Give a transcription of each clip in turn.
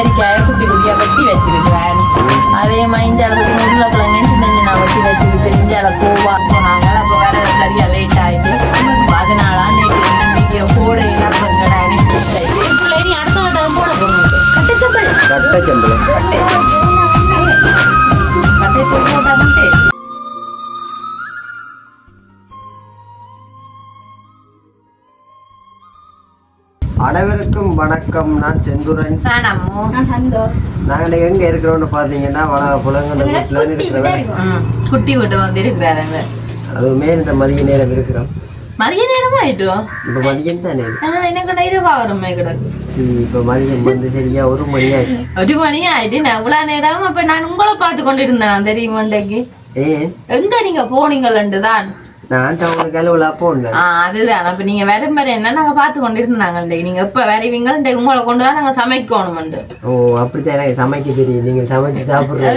கத்தரிக்காயை குட்டி குட்டியாக வெட்டி வச்சிருக்கிறேன். அதே மாதிரி இஞ்சால பற்றி உருளைக்கிழங்கு சின்ன சின்ன வெட்டி வச்சிருக்கு. இஞ்சால கோவா போனாங்க. அப்போ வேற சரியாக லேட் ஆகிட்டு அதனால வீடியோ போட எங்கடா எனக்கு பிள்ளைங்க அடுத்த கட்டம் போட போகணும். கட்டச்சம்பளம் கட்டச்சம்பளம் கட்டை போட்டா மட்டும். அனைவருக்கும் வணக்கம். நான் செந்துரன். நாங்கள் எங்க இருக்கிறோம்னு பாத்தீங்கன்னா குட்டி விட்டு வந்து இருக்கிறாங்க. அதுவுமே இந்த மதிய நேரம் இருக்கிறோம். மதிய நேரம் ஆயிட்டோம். இப்ப மதியம் தானே எனக்கு இரவா வரமே கிடக்கு. இப்ப மதியம் வந்து சரியா 1 மணி ஆயிடுச்சு. 1 மணி ஆயிட்டு நான் இவ்வளவு நேரம் அப்ப நான் உங்களை பார்த்து கொண்டு இருந்தேன். தெரியுமாண்டைக்கு எங்க நீங்க போனீங்கள்ண்டு தான் நான் டவுனுக்கு அலுவலா போனேன். அதுதான். அப்ப நீங்க வேற என்ன நாங்க பாத்து கொண்டு இருந்தாங்க. நீங்க இப்ப வேறவீங்க உங்களை கொண்டுதான் நாங்க சமைக்கணும். ஓ அப்படித்தான். எனக்கு சமைக்க தெரியும். நீங்க சமைச்சு சாப்பிடுறேன்.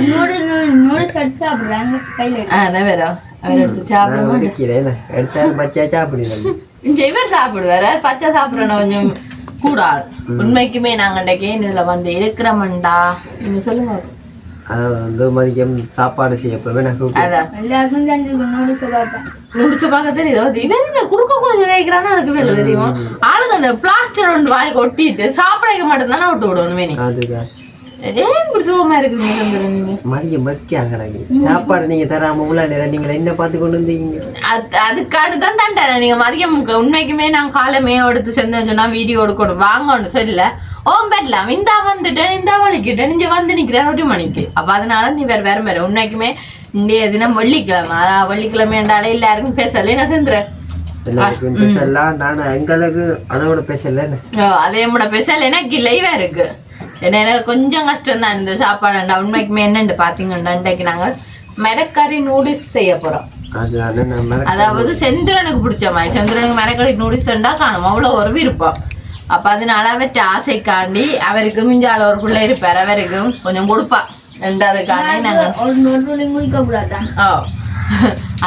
எடுத்தாலும் பச்சா சாப்பிடுறேன். இவர் சாப்பிடுவாரு. பச்சை சாப்பிடணும் கொஞ்சம் கூட. உண்மைக்குமே நாங்க இன்றைக்கு இதுல வந்து இருக்கிறோம்டா. நீங்க சொல்லுங்க. மதியம் சாப்பாடு செய்யப்பவே நூடிச்சு பார்க்க தெரியுது. இவன் இந்த குறுக்க கொஞ்சம் வைக்கிறான்னா அதுக்கு மேல தெரியும். ஆளுங்க அந்த பிளாஸ்டர் ஒன்று வாய்க்கு ஒட்டிட்டு சாப்பிட மாட்டேன் தானே விட்டு விடணும். அதுதான் ஏன் பிடிச்சமா இருக்கு. மதியம் வைக்காங்க சாப்பாடு நீங்க தராம உள்ள நீங்க என்ன பார்த்து கொண்டு வந்தீங்க. அதுக்கானதான் தான்டா நீங்க மதியம் உண்மைக்குமே நான் காலமே எடுத்து செஞ்சோம் சொன்னா வீடியோ எடுக்கணும் வாங்கணும் சரியில்ல. ஓம் பெறலாம். இந்தா வந்துட்டேன் இந்த வலிக்கிட்டேன் நீங்க வந்து நிக்கிறேன் 1 மணிக்கு. அப்ப அதனால நீ வேற உண்மைக்குமே இன்றைய தினம் வெள்ளிக்கிழமை. அதான் வெள்ளிக்கிழமை என்றாலே எல்லாருக்கும் பேசல. என்ன செஞ்சுறேன் எங்களுக்கு அதோட பேசல. அதே கூட பேசல. எனக்கு லைவா இருக்கு. எனக்கு கொஞ்சம் கஷ்டம் தான் இந்த சாப்பாடுண்டா. உண்மைக்குமே என்னண்டு பாத்தீங்கன்னா இன்றைக்கு நாங்கள் மிரக்கறி நூடுல்ஸ் செய்ய போறோம். அதாவது செந்திரனுக்கு பிடிச்ச மாதிரி. செந்திரனுக்கு மிரக்கறி நூடுல்ஸ் காணும் அவ்வளவு ஒரு விருப்பம். அப்ப அதனால அவற்ற ஆசைக்காண்டி அவருக்கு மிஞ்சால ஒரு பிள்ளை இருப்பார். அவருக்கும் கொஞ்சம் கொடுப்பா. ரெண்டாவதுக்காண்டி நாங்க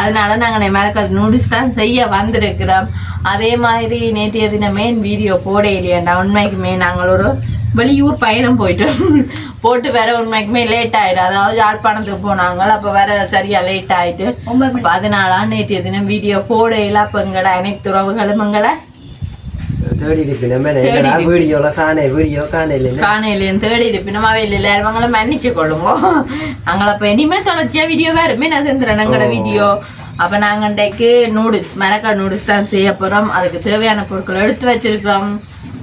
அதனால நாங்க மிரக்கறி நூடுல்ஸ் தான் செய்ய வந்திருக்கிறோம். அதே மாதிரி நேற்றைய தினமே வீடியோ போட இல்லையாண்டா. உண்மைக்குமே நாங்கள் ஒரு வெளியூர் பயணம் போட்டு வேற உண்மைக்குமே லேட் ஆயிடும். அதாவது யாழ்ப்பாணத்துக்கு போனாங்க. அப்ப வேற சரியா லேட் ஆயிட்டு அதனால நேற்றைய தினம் வீடியோ போட இல்லை. அப்ப எங்கடா அனைத்து உறவுகளும் எங்கடா தேடி இருப்பினும் எல்லாரும் மன்னிச்சு கொள்ளுங்க. நாங்கள் அப்ப இனிமே தொடர்ச்சியா வீடியோ வேறுமே நான் செஞ்சுறேன் எங்கட வீடியோ. அப்ப நாங்க இன்றைக்கு நூடுல்ஸ் மிரக்கறி நூடுல்ஸ் தான் செய்ய போறோம். அதுக்கு தேவையான பொருட்களை எடுத்து வச்சிருக்கிறோம்.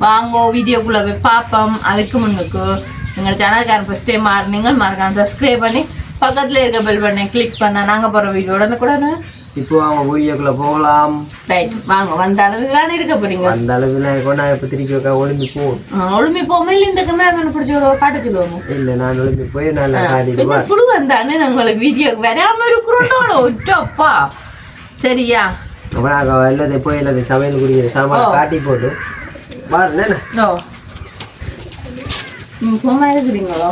வாங்கோ வீடியோக்குள்ள போய் பார்ப்போம். அதுக்கு முன்னுக்கு எங்க சேனல்காரன் ஃபர்ஸ்ட் டைம் மாறினீங்க மறக்காம சப்ஸ்கிரைப் பண்ணி பக்கத்துல இருக்க பெல் பண்ணி கிளிக் பண்ண நாங்க போற வீடியோ உடனே இப்போ அவங்க வீடியோக்குள்ள போகலாம். வாங்க வந்த அளவுக்கு இருக்க போறீங்க. அந்த அளவுல இப்ப திருப்பி ஒளிம்பி போவோம். ஒளிம்பி போவோம். இல்ல இந்த கேமராமேன் பிடிச்ச காட்டுக்குவோம். இல்ல நான் ஒளிம்பி போய் நல்லா காட்டிடுவேன். புழு வந்தானே உங்களுக்கு வீடியோக்கு வராம இருக்கிறோம். ஒட்டப்பா சரியா. அப்ப நாங்க எல்லாத்தையும் போய் எல்லாத்தையும் சமையல் குடிக்கிற சாமான காட்டி போட்டு பாருங்க. நீங்க சும்மா இருக்கிறீங்களோ?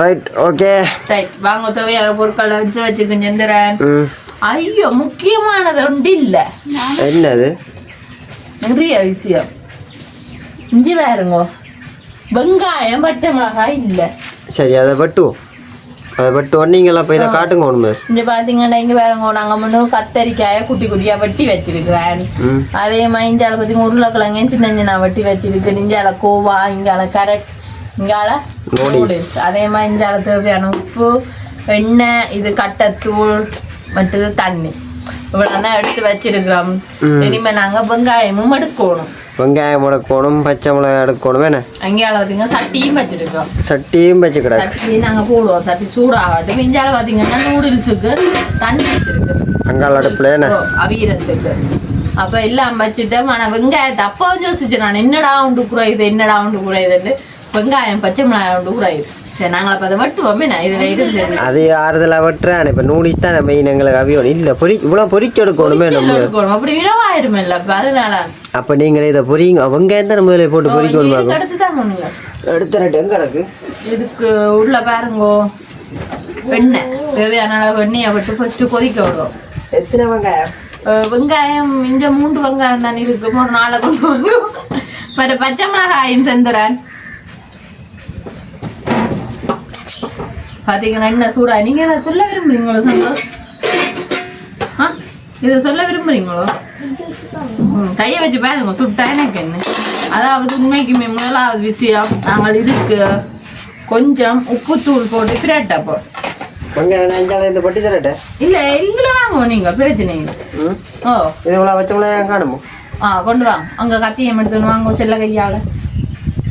Right okay right. வாங்க தேவையான பொருட்களை வச்சு வச்சுக்கிறேன். ஐயோ முக்கியமானது ஒன்று இல்ல. என்னது? நிறைய விஷயம். இஞ்சி வேறுங்க வெங்காயம் பச்சை மிளகாய் இல்ல. சரி அதை வெட்டுவோம். நீங்களாம் போய் காட்டுங்க. ஒண்ணு இங்க பாத்தீங்கன்னா இங்க வேறங்க நாங்க முன்னு கத்தரிக்காய குட்டி குட்டியா வெட்டி வச்சிருக்கிறேன். அதே மாதிரி இஞ்சால பத்தி உருளைக்கிழங்கு சின்ன சின்ன வெட்டி வச்சிருக்கு. இஞ்சால கோவா, இங்கால கரட், இங்கால நூடுல்ஸ். அதே மாதிரி இஞ்சால தேவையான உப்பு, எண்ணெய், இது கட்டத்தூள், மற்றது தண்ணி இவ்வளவுதான் எடுத்து வச்சிருக்கிறோம். இனிமே நாங்க வெங்காயமும் எடுக்கணும். பச்சை மிளகாய் எடுக்கணும். வேணும் அங்கேயால பாத்தீங்கன்னா சட்டியும் வச்சிருக்கோம். சட்டியும் வச்சுக்கிறோம். சட்டி நாங்க போடுவோம். சட்டி சூடாகட்டும். இஞ்சால பாத்தீங்கன்னா நூடுல்ஸுக்கு தண்ணி வச்சிருக்கு அங்கால அடுப்புல அவியறதுக்கு. அப்ப எல்லாம் வச்சுட்டோம். ஆனா வெங்காயத்தை அப்பா யோசிச்சு நான் என்னடா உண்டு குறையுதுன்னு வெங்காயம் பச்சை மிளகாய் உண்டு குறையுது. சரி நாங்கள் அப்போ அதை வெட்டுவோமே. நான் இதில் இருந்து அது ஆறுதலாக வெட்டுறேன். இப்போ நூடில்ஸ் தான் மெயின் எங்களுக்கு அவியோம். இல்லை இவ்வளோ பொரிச்சு எடுக்கணுமே. நம்ம எடுக்கணும். அப்படி விரவாயிருமே இல்லை. அப்போ அதனால அப்போ நீங்கள் இதை பொரிங்க. வெங்காயம் தான் முதல்ல போட்டு பொரிக்கணும். எடுத்து தான் பண்ணுங்க. எடுத்துட்டு எங்கே எனக்கு இதுக்கு உள்ள பாருங்கோ வெண்ணெய் தேவையான வெண்ணெயை விட்டு ஃபர்ஸ்ட்டு கொதிக்க விடுவோம். எத்தனை வெங்காயம்? வெங்காயம் இந்த 3 வெங்காயம் தான் இருக்கும். ஒரு 4 கொண்டு வாங்க. மற்ற பச்சை மிளகாயும் செந்துறேன். பார்த்தீங்கன்னா என்ன சூடா நீங்கள் இதை சொல்ல விரும்புறீங்களோ சந்தோஷ்? ஆ இதை சொல்ல விரும்புறீங்களோ? கையை வச்சு பாருங்க சுட்டா எனக்கு என்ன. அதாவது உண்மைக்குமே முதலாவது விஷயம் நாங்கள் இதுக்கு கொஞ்சம் உப்புத்தூள் போட்டு பிரட்டப்போம். இந்த பட்டி தரட்ட இல்லை இதில் வாங்குவோம் நீங்கள் பிரச்சனை இல்லை. ஓ இது வச்சோம்னா காணுமோ? கொண்டு வாங்க அங்கே கத்தியம் எடுத்துன்னு வாங்க செல்ல கையால்.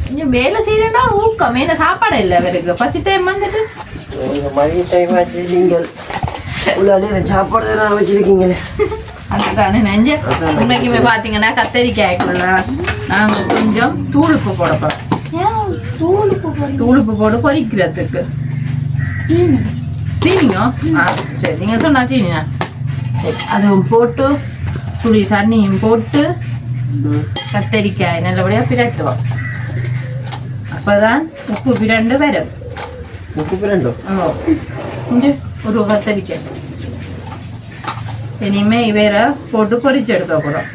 கொஞ்சம் வேலை செய்யறேன்னா ஊக்கம் என்ன சாப்பாடு இல்லை அவருக்கு ஃபர்ஸ்ட் டைம் வந்துட்டு மதிய டைம் ஆச்சு. நீங்கள் உள்ளாடி சாப்பாடு தான் வச்சிருக்கீங்களே. அதுதானே நெஞ்சு. உண்மைக்குமே பார்த்தீங்கன்னா கத்தரிக்காய்க்குள்ள நாங்கள் கொஞ்சம் தூளுப்பு போடப்போம். தூளுப்பு போட்டு பொரிக்கிறதுக்கு சீனியோ சரி நீங்கள் சொன்னா சீனியா சரி அதுவும் போட்டு சுழி தண்ணியும் போட்டு கத்தரிக்காய் நல்லபடியாக பிரட்டுவோம். அப்போதான் உப்பு பிரண்டு வரும். உப்பு பிரண்டு ஒரு கத்தரிக்காய் இனிமே வேற போட்டு பொரிச்செடுக்க போகிறோம்.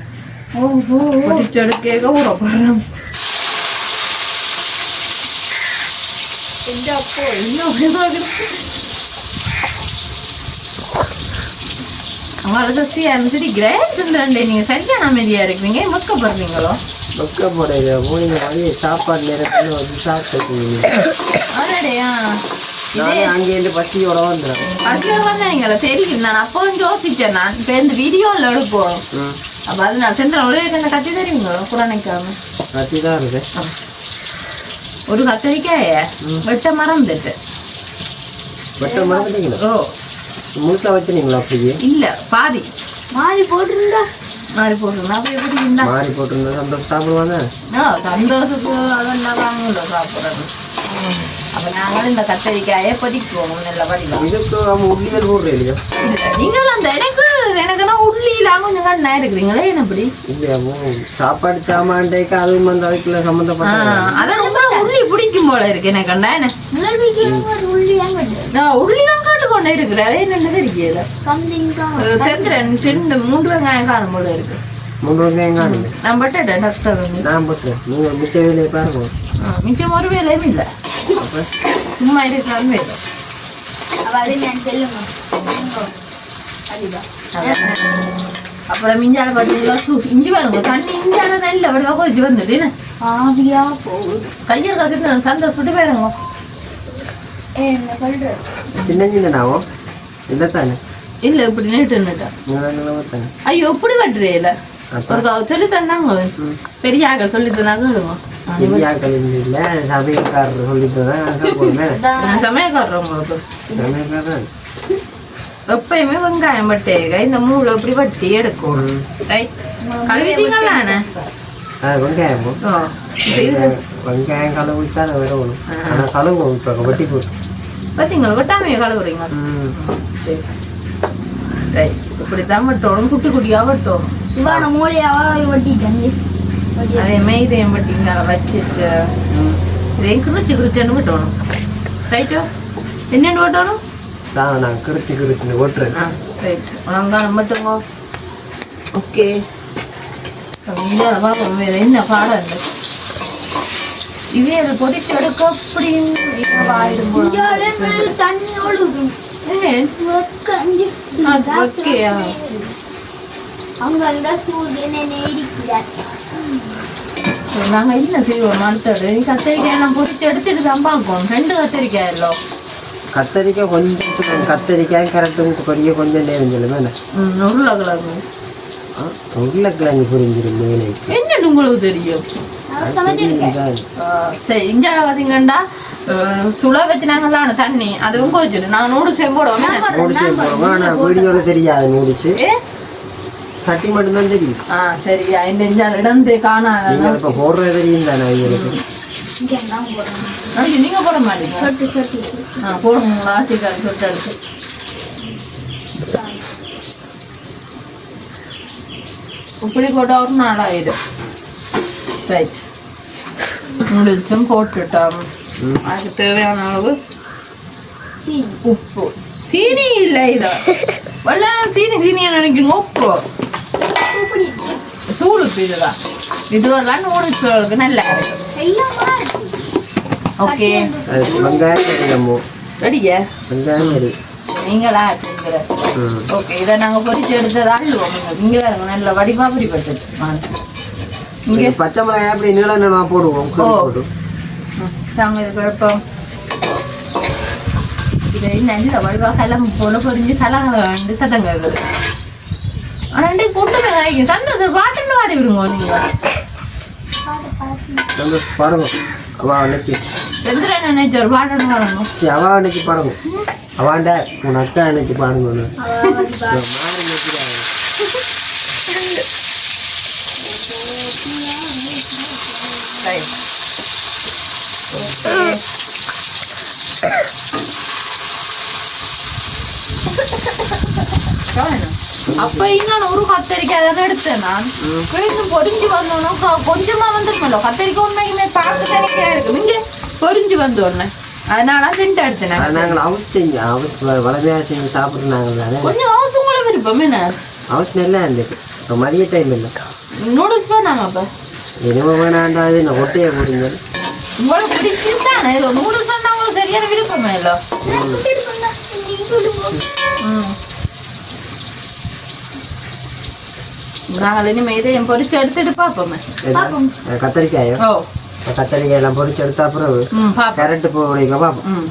பொரிச்செடுக்க ஊற போகிறோம். உங்களுக்கு அனுப்பிச்சிருக்கிறேன். நீங்க சரியான அமைதியா இருக்கிறீங்க. மொக்க போடுறீங்களோ? மொக்க போடுறீங்க. போனீங்க வழியே சாப்பாடு நேரத்தில் வந்து சாப்பிட்டுருக்கீங்க. ஆடாடையா அங்கேருந்து பசியோட வந்துடும். பசியோட வந்தாங்களா? சரி நான் அப்போ யோசிச்சேன். நான் இப்போ இந்த வீடியோவில் எடுப்போம். அப்போ அது நான் சென்ற ஒரே கத்தி தருவீங்களோ? புறானைக்காம கத்தி தான் இருக்கு. ஒரு கத்திரிக்காய வெட்ட மறந்துட்டு. வெட்ட மறந்துட்டீங்களா? ஓ முழுக்க வச்சுனீங்களா? அப்படியே இல்லை பாதி மாறி போட்டிருந்தா மாறி போட்டிருந்தா அப்படியே போட்டிருந்தா மாறி போட்டிருந்தா சந்தோஷம் சாப்பிடுவாங்க. சந்தோஷத்துக்கு அதெல்லாம் வாங்கல சாப்பிட்றது. அப்போ நாங்களும் இந்த கத்தரிக்காயை பதிக்குவோம் நல்ல படிக்கலாம். இதுக்கு உள்ளியல் போடுறேன் இல்லையா? நீங்கள் அந்த எனக்குன்னா உள்ளிலாம் கொஞ்சம் கண்ணா இருக்கிறீங்களே என்ன அப்படி இல்லையா? சாப்பாடு சாமான்டைக்கு அதுவும் வந்து அதுக்குள்ள சம்மந்தப்பட்ட அதான் உள்ளி பிடிக்கும் போல இருக்கு எனக்கு. கண்டா என்ன உள்ளிலாம் காட்டு கொண்டே இருக்கிறாரு என்னன்னு தெரியல. செந்திரன் 3 வெங்காயம் காணும் போல இருக்கு. 3 வெங்காயம் காணும். நான் பட்டேன் டாக்டர் நான் போட்டேன். நீங்கள் மிச்ச வேலையை பாருங்க. மிச்சம் ஒரு வேலையும் இல்லை. சும்மா இருக்கிறான்னு வேலை. அப்புறம் மிஞ்சால பார்த்தீங்களா இஞ்சி பாருங்க தண்ணி இஞ்சால நல்ல விட கொதிச்சு வந்துட்டு ஆவியா போகுது. கையில் கசிட்டு சந்தோஷப்பட்டு போயிடுங்க. சின்ன சின்னதாகும் இல்லைத்தானே? இல்லை இப்படி நேட்டு ஐயோ இப்படி வெட்டுறே இல்லை. ஒரு சொல்லி தந்தாங்க பெரிய ஆக்கள் சொல்லி தந்தாங்க. பெரிய ஆக்கள் இல்லை சமையல்காரர் சொல்லி தான் சமயக்காரர் உங்களுக்கு சமையல்காரர் எப்பயுமே வெங்காயம் பட்டேங்க இந்த மூளை இப்படி வட்டி எடுக்கும். கழுவிட்டீங்களாண்ணே? வெங்காயம் வெங்காயம் கழுவிட்டால் வரணும். ஆனால் கழுவுவோம் இப்போ வட்டி போட்டு பார்த்தீங்களா? வெட்டாமையை கழுவுறீங்க. இப்படித்தான் வெட்டணும். குட்டி குட்டியாக வெட்டணும். அதே மெய்தையும் வட்டிங்க வச்சுட்டு இதையும் குறிச்சு குறிச்சுன்னு வெட்டணும். ரைட்டோ என்னென்னு வெட்டணும்? நான் கிருத்தி ஓட்டுறேன். ரைட் உனங்கான மட்டுங்க. ஓகே பார்ப்போம் வேறு என்ன பாடம் இல்லை. இதே அது பொறிச்சு எடுக்க அப்படின்னு ஆயிடும் போல தண்ணி ஒழுகும். நாங்கள் என்ன செய்வோம்? அடுத்தது கத்திரிக்காய் நான் பொறிச்சு எடுத்துட்டு தான் பார்ப்போம். 2 கத்திரிக்காய் இல்லை. கத்தரிக்காய் கொஞ்சம் கத்தரிக்காய் கரெக்டு பொரிய கொஞ்சம் நேரம் சொல்லுங்க. உருளைக்கிழங்கு உருளைக்கிழங்கு புரிஞ்சிடும். என்னன்னு உங்களுக்கு தெரியும்? சரி இங்கே பார்த்தீங்கன்னா சுளை வச்சுனாங்களான தண்ணி அதுவும் கோச்சிடும். நான் நூடுல்ஸையும் போடுவோம். ஆனால் வீடியோவில் தெரியாது. நூடுல்ஸு சட்டி மட்டும்தான் தெரியும். சரியா இந்த இடம் காணாது. இப்போ போடுறது தெரியும் தானே அவங்களுக்கு. நீங்க போட மாட்டீங்க? போடுங்களா? சீக்கிரம் சொட்டு எடுத்து இப்படி போட்டால் ஒரு நாளாயிடும். ரைட் நூடுல்ஸும் போட்டுட்டோம். அதுக்கு தேவையான அளவு உப்பு. சீனி இல்லை இதோ வல்ல சீனியை நினைக்கணும். உப்பு தூள் உப்பு இதுதான். இதுவெல்லாம் நூடுல்ஸ் நல்லா இருக்கும். ஓகே வெங்காயம் ரெடியா வெங்காயம் ரெடி நீங்களா ஓகே இதை நாங்கள் பொரிச்சு எடுத்தது அள்ளுவோம் இங்கே வேறுங்க நல்ல வடிவா பிடிப்பட்டது இங்கே பச்சை மிளகாய் அப்படி நீள போடுவோம் போட்டு நாங்கள் இது குழப்பம் இதை நல்ல வடிவா கிளம்பு போல பொரிஞ்சு கலந்து சத்தங்க இருக்குது ஆனால் கூட்டமே காய்க்கும் சந்தோஷ பாட்டுன்னு வாடி விடுங்க நீங்கள் பாருங்க அவா அன்னைக்கு எந்திர நினைச்ச ஒரு பாட்டுன்னு வாடணும் அவா அன்னைக்கு பாருங்க அவாண்டா உன் அக்கா அன்னைக்கு பாருங்க அப்ப இன்னும் ஒரு கத்தரிக்காய் தானே எடுத்தேன் நான் பொரிஞ்சு வந்தோன்னா கொஞ்சமா வந்துருமല്ലോ கத்தரிக்காய் உண்மைக்குமே பார்க்க தனிக்கையா இருக்கு இங்க பொரிஞ்சு வந்தோடனே அதனால திண்டு எடுத்தேன் நாங்கள் அவசியம் வளமையா செஞ்சு சாப்பிட்றாங்க கொஞ்சம் அவசரம் கூட விருப்பம் என்ன அவசியம் இல்லை இருந்துச்சு இப்போ மதிய டைம் இல்லை நூடுல்ஸ் வேணாமா அப்ப இனிமே வேணாண்டாது இந்த ஒட்டையை போடுங்க உங்களுக்கு பிடிச்சிருந்தானே நூடுல்ஸ் வந்தா உங்களுக்கு சரியான விருப்பமே இல்லை நாங்கள் இனிமே இதையும் பொரிச்சு எடுத்துட்டு பார்ப்போமே கத்தரிக்காயோ கத்தரிக்காய் எல்லாம் பொரிச்சு எடுத்தா அப்புறம் கேரட் போடுங்க பார்ப்போம்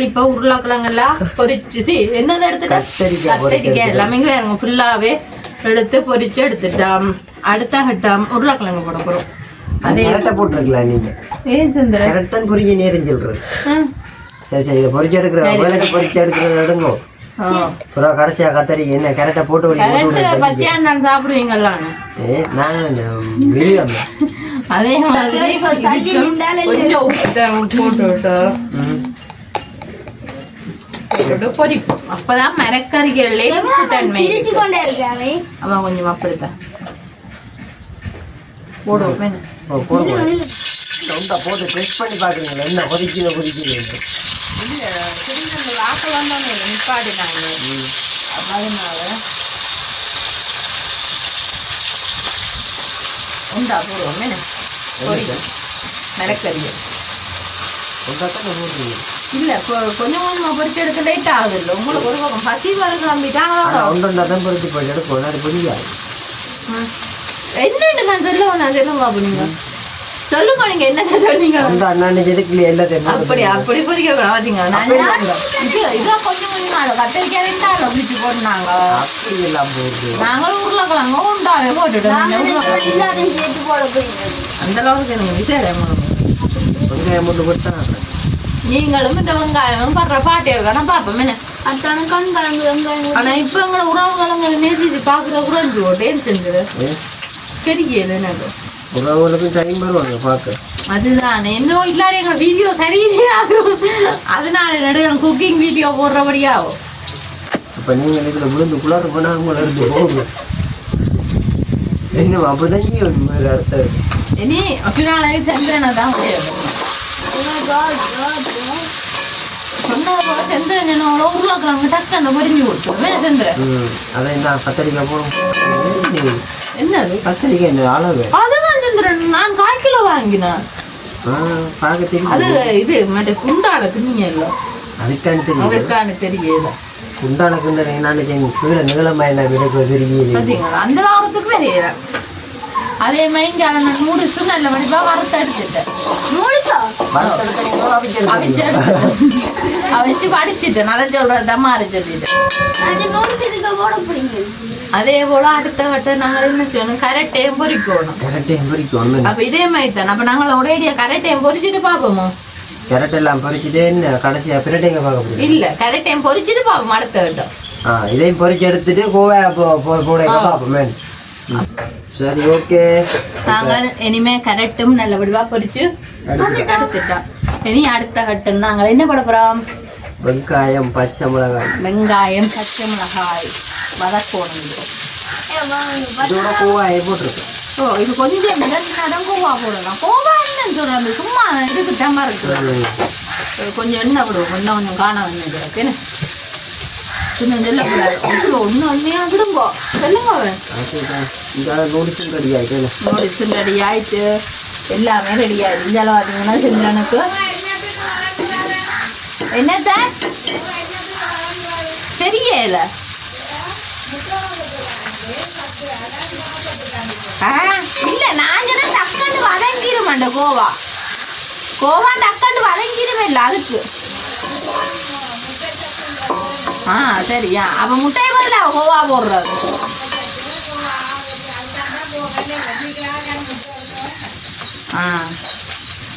இப்போ உருளைக்கிழங்கெல்லாம் பொரிச்சு என்னதை எடுத்துட்டு கத்தரிக்காய் எல்லாமே வேறுங்க ஃபுல்லாவே எடுத்து பொரிச்சு எடுத்துட்டாம் அடுத்த கட்டம் உருளைக்கிழங்கு போட போறோம் அதே போட்டுருக்கலாம் நீங்க ஏன் சந்திர கேரட் தான் பொரிக்க நேரம் சொல்றது சரி சரி இதை பொரிச்சு எடுக்கிற வேலைக்கு பொரிச்சு எடுக்கிறது எடுங்கோ அப்புறம் கடைசியா கத்தரிக்கை என்ன கேரட்டை போட்டு பத்தியா நான் சாப்பிடுவீங்கல்ல மிரியம் அதே மாதிரி கொஞ்சம் போட்டு பொரிப்போம் அப்பதான் மரக்கறிகளே தன்மை அவன் கொஞ்சம் அப்படித்தான் போடுவோம் போட்டு டெஸ்ட் பண்ணி பாக்குறீங்களா என்ன கொதிக்கிறீங்க வாக்க வந்தோன்னே நிப்பாடினாங்க அதனால உண்டா போடுவோம் மரக்கறியை இல்ல கொஞ்சம் கொஞ்சமா பொரிச்சு எடுக்க லேட் ஆகுது இல்லை உங்களுக்கு ஒரு பக்கம் பசி வர கிளம்பிட்டாங்க பொரிச்சு போய் எடுப்போம் அது புரியாது என்னன்னு நான் சொல்லுவேன் நான் சொல்லுங்க நீங்க சொல்லுங்க நீங்க என்ன சொன்னீங்க அப்படி அப்படி பொரிக்க கூட பாத்தீங்க இதான் கொஞ்சம் கொஞ்சம் நாள் கத்தரிக்காய் ரெண்டாள் பிடிச்சி போட்டுனாங்க நாங்களும் உருளைக்கிழங்க உண்டாவே போட்டுட்டோம் அந்த அளவுக்கு எனக்கு விசாரம் நீங்களும் இந்த வெங்காயமும் படுற பாட்டி இருக்கா பார்ப்போம் என்ன ஆனா இப்ப எங்களை உறவுகளை நேசிச்சு பாக்குற உறஞ்சு ஓட்டேன்னு செஞ்சுது தெரியல எனக்கு உறவுகளுக்கும் டைம் வருவாங்க பார்க்க அதுதான் என்ன இல்லாத எங்க வீடியோ சரியில்லையே ஆகும் அதனால நடுவே குக்கிங் வீடியோ போடுறபடியாகும் அப்ப நீங்க இதுல விழுந்து குளார போனா உங்களை எடுத்து போகுங்க என்ன அப்பதான் அடுத்த இனி அப்படினாலே சந்திரனை தான் சந்திரன் உருளாக்கிழங்கு டக்குன்னு பொரிஞ்சு கொடுத்துருவேன் சந்திரன் அதான் நான் கத்தரிக்காய் போடும் என்னது கத்தரிக்காய் இந்த அளவு அதுதான் சந்திரன் நான் 1/4 கிலோ வாங்கினேன் அது இது மற்ற குண்டால தின்னீங்கல்ல அதுக்கான தெரியல குண்டால குண்டனை நான் கீழே நீளமாயில விடைக்கு தெரியல அந்த வாரத்துக்கு தெரியல அதே மாதிரி நான் நூடுல்ஸ் நல்ல வடிவா வறுத்து எடுத்துட்டேன் அவிச்சு படிச்சுட்டேன் அதை சொல்றதான் மாறி சொல்லிட்டேன் அதே போல அடுத்த வட்டம் நாங்கள் என்ன செய்யணும் கரெக்டையும் பொரிக்கணும் அப்ப இதே மாதிரி தான் அப்ப நாங்கள் ஒரேடியா கரெக்டையும் பொரிச்சுட்டு பார்ப்போமோ கேரட் எல்லாம் பொரிச்சுட்டு என்ன கடைசியா பிரட்டைங்க பார்க்க முடியும் இல்ல கரெக்டையும் பொரிச்சுட்டு பார்ப்போம் அடுத்த வட்டம் இதையும் பொரிச்சு எடுத்துட்டு கோவா போட பார்ப்போமே சரி ஓகே நாங்கள் இனிமே கரெக்டும் நல்ல வடிவா பொரிச்சு எடுத்துட்டோம் இனி அடுத்த கட்டம் நாங்கள் என்ன பண்ண போறோம் வெங்காயம் பச்சை மிளகாய் வதக்கணும் இதோட கோவாயை போட்டிருக்கேன் இது கொஞ்சம் மிளகாய் கோவா போடலாம் கோவா என்னன்னு சொல்றாங்க சும்மா இதுக்கு தம்மா இருக்கு கொஞ்சம் எண்ணெய் விடுவோம் கொஞ்சம் காண வந்து கொஞ்சம் சொல்லக்கூடாது ஒன்று ஒன்றையா விடுங்கோ சொல்லுங்க நூடுல்ஸும் ரெடி ஆயிட்டு நூடுல்ஸும் ரெடி ஆயிட்டு எல்லாமே ரெடி ஆயிடுச்சு இதெல்லாம் பார்த்தீங்கன்னா செஞ்சனுக்கு என்னத்த தெரியல இல்ல நாங்க டக்குன்னு வதங்கிடும் அந்த கோவா டக்குன்னு வதங்கிடும் இல்ல அதுக்கு சரியா அப்ப முட்டையை பதில் கோவா போடுறது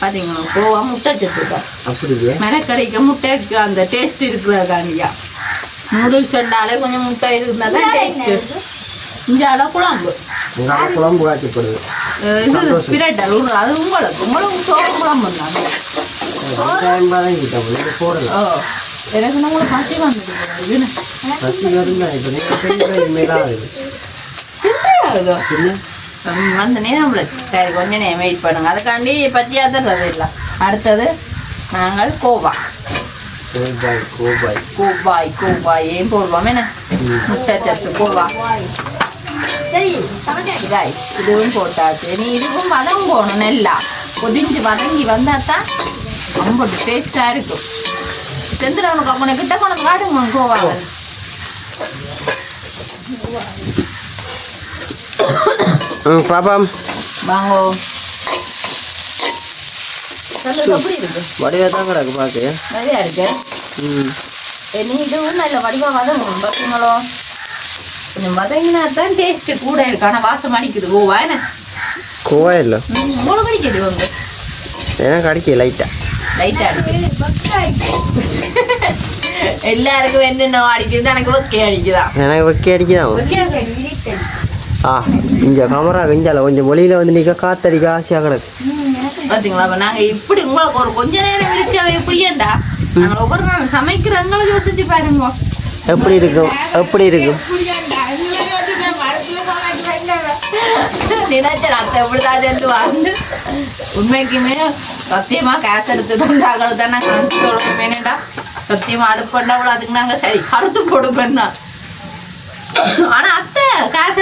பாத்தீங்களா கோவா முட்டை சத்துக்கா அப்படியே மரக்கறிக்கு முட்டைக்கு அந்த டேஸ்ட் இருக்கிறதாண்டியா நூடுல்ஸ் செட்டாலே கொஞ்சம் முட்டை இருந்தா தான் டேஸ்ட் இஞ்சால குழம்பு குழம்பு காய்ச்சப்படுது இது பிரட்டல் அது உங்களுக்கு சோறு குழம்பு போடலாம் எனக்கு நம்மள பசி வந்துட்டு வந்து நேரம் சரி கொஞ்ச நேரம் வெயிட் பண்ணுங்க அதுக்காண்டி பச்சையா தர்றது இல்லை அடுத்தது நாங்கள் கோவா ஏன் போடுவோம் என்ன முட்டை சத்து கோவா இதுவும் போட்டாச்சு நீ இதுவும் வதங்கணும் நல்லா கொதிஞ்சு வதங்கி வந்தா தான் ரொம்ப டேஸ்டா இருக்கும் செந்துறவனுக்கு அப்பனை கிட்ட கொண்டு காடுங்க கோவா பாப்பா வாங்கோ எப்படி இருக்கு வடிவா தான் கிடக்கு பாக்கு நிறையா இருக்கு நீ இதுவும் நல்ல வடிவா வதங்கணும் பார்த்தீங்களோ கொஞ்சம் வதங்கினா தான் டேஸ்ட் கூட இருக்கு ஆனா வாசம் அடிக்குது கோவா என்ன கோவா இல்லை உங்களுக்கு அடிக்குது உங்க எனக்கு அடிக்க லைட்டா அடிக்குது எல்லாருக்கும் என்னென்ன அடிக்குது எனக்கு ஒக்கே அடிக்குதா எனக்கு ஒக்கே அடிக்குதான் இங்க கமரா கஞ்சால கொஞ்சம் மொழியில வந்து நீங்க காத்தடிக்க ஆசையா கிடக்கு பாத்தீங்களா அப்ப நாங்க இப்படி உங்களுக்கு ஒரு கொஞ்ச நேரம் இருக்காவே இப்படியேண்டா நாங்க ஒவ்வொரு நாள் சமைக்கிறவங்களும் யோசிச்சு பாருங்க எப்படி இருக்கும் உண்மைக்குமே சத்தியமா கேஸ் எடுத்து தந்தாக்கள் தான் நாங்க சொல்லுவேன்டா சத்தியமா அடுப்பண்டா அவ்வளோ அதுக்கு நாங்க சரி கருத்து போடுப்பேன்னா ஆனா அத்தை காசு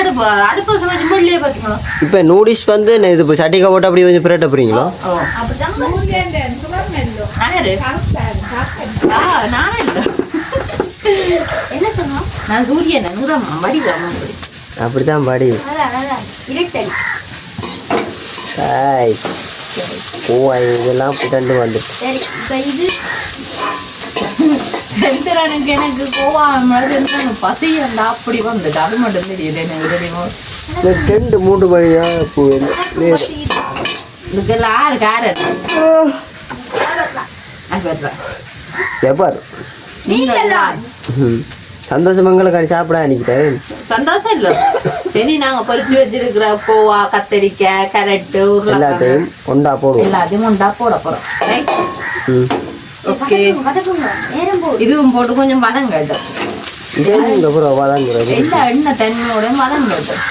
அடுப்பு சமைச்சு போடலையே பாத்தீங்களா இப்ப நூடில்ஸ் வந்து இது சட்டிக்கா போட்டு அப்படி கொஞ்சம் பிரட்ட போறீங்களோ நானும் இல்லை நான் சூரியன் நூறாமா வடிவாமா அப்படித்தான் படி இதெல்லாம் புதண்டு வந்து எனக்கு கோவா பசியண்டா அப்படி வந்துட்டு அது மட்டும் தெரியுது எனக்கு தெரியுமா 2-3 மணியா இதுக்கெல்லாம் கேரட் சந்தோஷமங்களுக்கு சாப்பிட அன்னைக்கு சந்தோஷம் இல்ல சரி நாங்க பொறிச்சு வச்சிருக்கிற கோவா கத்தரிக்காய் கேரட்டு எல்லாத்தையும் ஒண்டா போடுவோம் எல்லாத்தையும் ஒண்டா போட போறோம் ஓகே இதுவும் போட்டு கொஞ்சம் வதங்கட்டும் எல்லா எண்ணெய் தண்ணியோட வதங்கட்டும்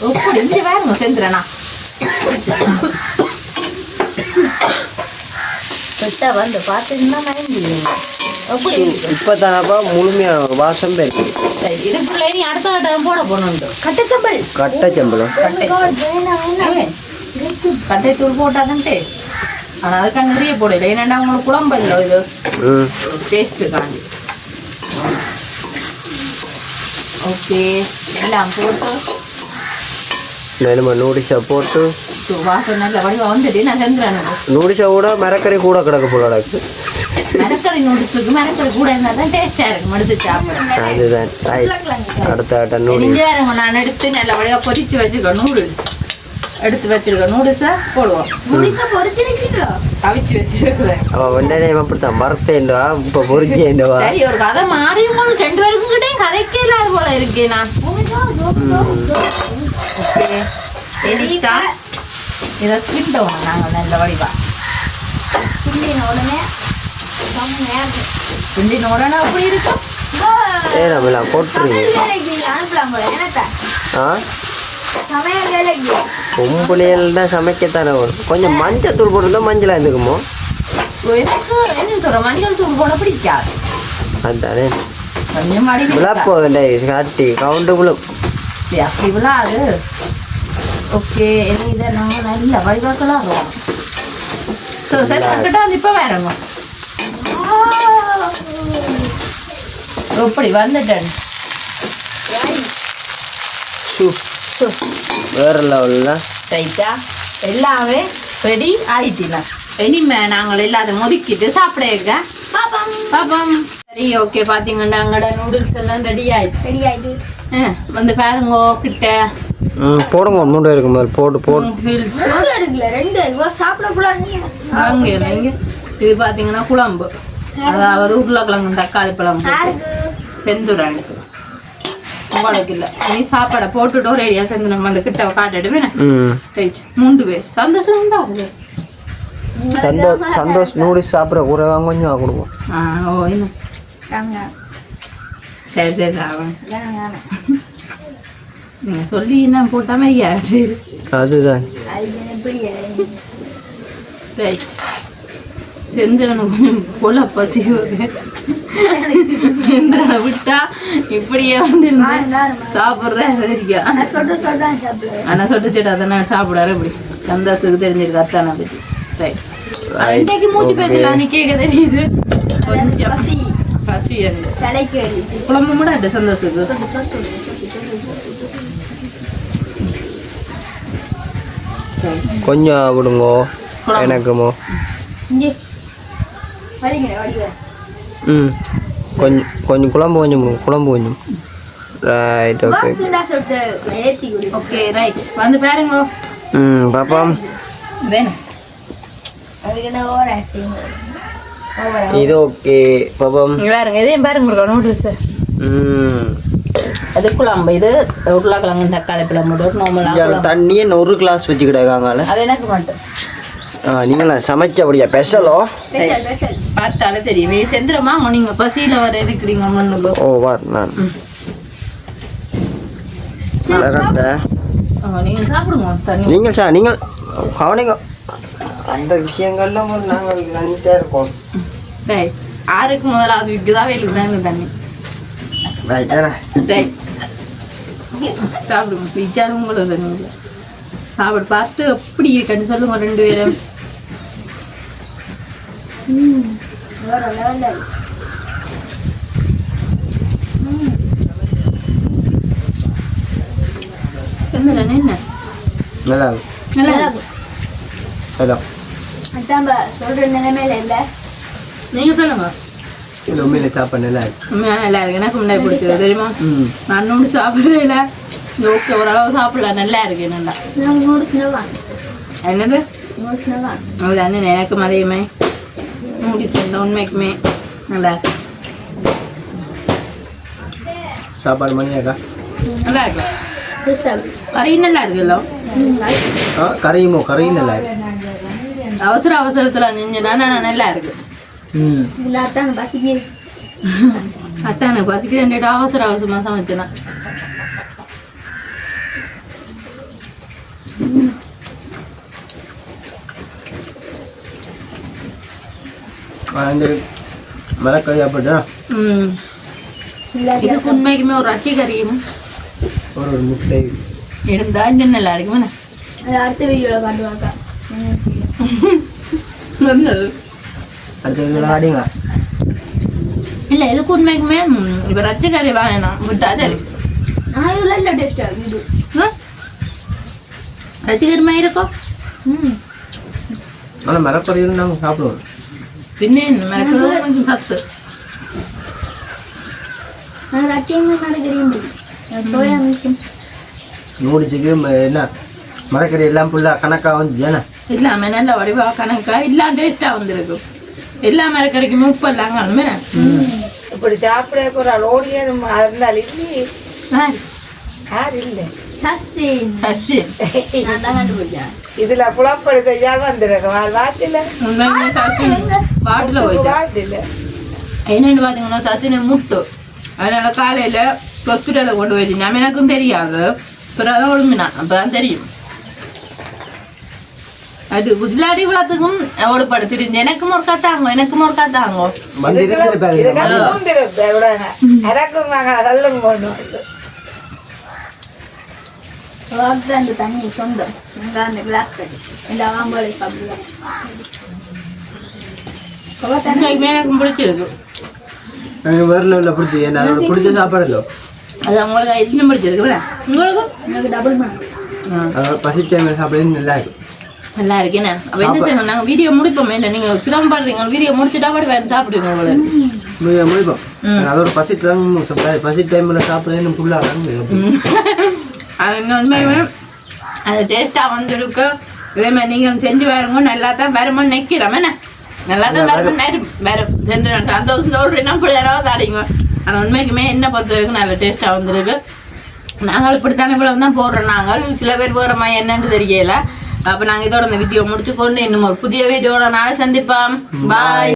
எப்படி இங்க வேறுங்க செந்துறேனா கிட்ட வந்து பார்த்தீங்கன்னா மயங்கிடுவீங்க எப்படி இப்பதானப்பா முழுமையா வாசம் பெருக்கு இதுக்குள்ள நீ அடுத்த கட்டம் போட போகணும் கட்டச்சம்பளம் கட்டைத்தூள் போட்டாதான் டேஸ்ட் ஆனால் அதுக்காக நிறைய போடல ஏன்னா உங்களுக்கு குழம்பு இல்லை இது டேஸ்ட்டுக்காண்டி ஓகே எல்லாம் போட்டு நூடில்ஸை போட்டு வாசம் நல்ல வடிவா வந்துட்டு நான் செஞ்சுறேன் நூடில்ஸை கூட மரக்கறி கூட கிடக்கு போல மரக்கறி நூடுல்ஸுக்கு மரக்கறி கூட இருந்தால் தான் டேஸ்டாக இருக்கும் எடுத்து சாப்பிடுறேன் அதுதான் அடுத்த நூடுல்ஸ் நான் எடுத்து நல்ல வடிவா பொரிச்சு வச்சுருக்கேன் நூடுல்ஸ் எடுத்து வச்சிருக்கேன் நூடுல்ஸை போடுவோம் கவிச்சு வச்சிருக்கிறேன் அவன் வெண்டனையும் அப்படித்தான் மரத்தேன்டா இப்போ பொறிச்சேன்டா சரி ஒரு கதை மாறியும் 2 பேருக்கும் கிட்டே கதைக்கே இல்லாத போல இருக்கேன் நான் ஓகே சரிக்கா இதை கிண்டோம் நாங்கள் நல்ல வடிவா கிண்டின உடனே அப்படி இருக்கும் நம்மளாம் போட்டுருங்க பொம்பளைகள் தான் சமைக்கத்தானே வரும் கொஞ்சம் மஞ்சள் தூள் போட்டுருந்தா மஞ்சளாக இருந்துக்குமோ எனக்கு என்ன சொல்ற மஞ்சள் தூள் போட பிடிக்காது அதுதானே கொஞ்சம் விழாப்போ காட்டி கவுண்டு விழும் அப்படி விழாது ஓகே இதை நாங்கள் நல்ல வடிவாக்கலாம் ஸோ செட் பண்ணிட்டு வந்து இப்போ வேறங்க எப்படி வந்துட்டேன் வேற லெவலில் ரைட்டா எல்லாமே ரெடி ஆயிட்டீங்களா இனிமே நாங்கள் எல்லாத்தையும் முதுக்கிட்டு சாப்பிட பாப்போம் சரி ஓகே பார்த்தீங்கன்னா அங்கட நூடுல்ஸ் எல்லாம் ரெடி ஆயிடுச்சு வந்து பாருங்கோ கிட்ட போடுங்க 3 இருக்கு மேல் போட்டு இது பார்த்தீங்கன்னா குழம்பு அதாவது உருளைக்கிழங்கு தக்காளி பழம் செந்துரானுக்கு உங்களுக்கு இல்லை நீ சாப்பாடை போட்டுட்டோ ரெடியா சேர்ந்து நம்ம அந்த கிட்ட காட்டிட்டு ரைட் 3 பேர் சந்தோஷம் தான் சந்தோஷ் நூடுல்ஸ் சாப்பிட்ற கூட கொஞ்சம் கொடுக்கும் ஓ என்ன சரி சரி நீங்க சொல்லி என்ன போட்ட மாதிரி யாரு அதுதான் ரைட் செந்திரனுக்கு கொஞ்சம் போல பசி செந்திரனை விட்டா இப்படியே வந்து சாப்பிட்றேன் ஆனால் சொட்டு சேட்டா தானே சாப்பிடாரு இப்படி சந்தோஷத்துக்கு தெரிஞ்சிருக்கு அத்தானை பற்றி ரைட் இன்னைக்கு மூச்சு பேசலாம் நீ கேட்க தெரியுது கொஞ்சம் பசி குழம்பு கூட சந்தோஷத்துக்கு கொஞ்சம் விடுங்கோ எனக்குமோ கொஞ்சம் குழம்பு கொஞ்சம் ரைட் ஓகே ஓகே ரைட் வந்து பாருங்க பாப்போம் இது ஓகே பாப்போம் பாருங்க இதையும் பாருங்க நூடுல்ஸ் அது குழம்பு இது உருளைக்கிழங்கு தக்காளி குழம்பு நார்மலாக தண்ணியே 1 கிளாஸ் வச்சுக்கிட்டாங்க அது எனக்கு மட்டும் நீங்களா சமைச்சபடியா ஸ்பெஷலோ பார்த்தாலே தெரியும் நீ செந்துரமா நீங்க பசியில வர இருக்கிறீங்க மண்ணுக்கு ஓ வார் நான் நீங்க சாப்பிடுங்க தண்ணி நீங்கள் கவனிங்க அந்த விஷயங்கள்லாம் நாங்கள் நினைட்டே இருக்கோம் ஆறுக்கு முதலாவது விற்குதான் வேலுக்கு தான் தண்ணி சாப்பிடுங்க விச்சாரும் உங்களுக்கு தண்ணி சாப்பிட பார்த்து எப்படி இருக்குன்னு சொல்லுங்க 2 பேரும் என்ன நல்லா சொல்ற நிலைமையில இல்ல நீங்க சொல்லுங்க உண்மையில சாப்பாடு நல்லா இருக்கு எனக்கு முன்னாடி பிடிச்சது தெரியுமா நான் நூடுல்ஸ் சாப்பிடல ஓகே ஓரளவு சாப்பிடலாம் நல்லா இருக்கு நல்லா என்னது அதுதானே எனக்கு மதியமே நூடுல்ஸ் இருந்தால் உண்மைக்குமே நல்லா இருக்கு சாப்பாடு மணியாக்கா நல்லா இருக்கு கறி நல்லா இருக்குல்ல கறியும் நல்லா இருக்கு அவசரத்துல செஞ்சனா நல்லா இருக்கு அத்தானு பசிக்கு அவசரமா சமைச்சேனா மரக்கறி அப்படின்னா இதுக்கு உண்மைக்குமே ஒரு அச்சி கறியும் ஒரு முட்டை இருந்தா இன்னும் நல்லா இருக்குமே அடுத்த வீடியோல காட்டுவாங்க ஆடிங்க இல்ல இதுக்கு உண்மைக்குமே இப்ப ரச்சி கறி வேணாம் விட்டா சரி நல்ல டேஸ்டா இது ரச்சி கறி மாதிரி இருக்கும் ஆனால் மரக்கறியும் நாங்கள் சாப்பிடுவோம் பின்ன மரக்கறி கொஞ்சம் சத்து நூடுல்ஸுக்கு என்ன மரக்கறி எல்லாம் ஃபுல்லாக கணக்காக வந்து ஏன்னா எல்லாமே நல்ல வடிவா கணக்கா எல்லாம் டேஸ்டா வந்திருக்கும் எல்லா மரக்கறிக்குமே உப்பு எல்லாம் காணுமே இப்படி சாப்பிட ஒரு ஓடியா இருந்தால் இல்லை யார் இல்லை சசி இதுல புலப்படி செய்யாம வந்துருக்க வாட்டில பாட்டுல போயிட்டு என்னன்னு பாத்தீங்கன்னா சசினை முட்டு அதனால காலையில ஹாஸ்பிட்டல கொண்டு போயிட்டு நம்ம எனக்கும் தெரியாது பிறகு ஒழுங்கினான் அப்பதான் தெரியும் அது குஜிலாடி விழாத்துக்கும் ஓடுபாடு தெரிஞ்சு எனக்கும் ஒரு காத்தாங்க தண்ணி சொந்தம் கிளாஸ் இந்த வாங்கலை சாப்பிடுவோம் உண்மைக்குமே எனக்கு பிடிச்சிருக்கு. எனக்கு வேறு லெவலில் பிடிச்சி என்ன அதோட பிடிச்ச சாப்பாடு இல்லை. அது உங்களுக்கு இன்னும் பிடிச்சிருக்கு வேணா உங்களுக்கு எனக்கு டபுள் மேம். அதோட பசி டைமில் சாப்பிடுறது நல்லா இருக்கு. நல்லா இருக்கேண்ணே. அப்போ என்ன செய்யணும், நாங்கள் வீடியோ முடிப்போமே இல்லை, நீங்கள் சிரமப்படுறீங்க, வீடியோ முடிச்சுட்டா கூட வேறு சாப்பிடுங்க உங்களுக்கு. முடிப்போம். அதோட பசி டைம் பசி டைமில் சாப்பிட்றது ஃபுல்லாக அது உண்மையுமே அது டேஸ்ட்டாக வந்துருக்கு. இதே மாதிரி நீங்கள் செஞ்சு பாருங்க, நல்லா தான் வருமானு நிற்கிறோம். என்ன நல்லா தான் வருமானு வேறு செஞ்சு சந்தோஷம் சொல்கிறேன்னா இப்படி யாராவது தாடிங்க. ஆனால் உண்மைக்குமே என்ன பொறுத்த வரைக்கும் நல்ல டேஸ்ட்டாக வந்துருக்கு. நாங்கள் இப்படித்தானே இவ்வளவு தான் போடுறோம். நாங்கள் சில பேர் போகிறோமா என்னன்னு தெரியல. அப்போ நாங்கள் இதோட இந்த வீடியோ முடிச்சுக்கொண்டு இன்னும் ஒரு புதிய வீடியோட நாளை சந்திப்போம். பாய்.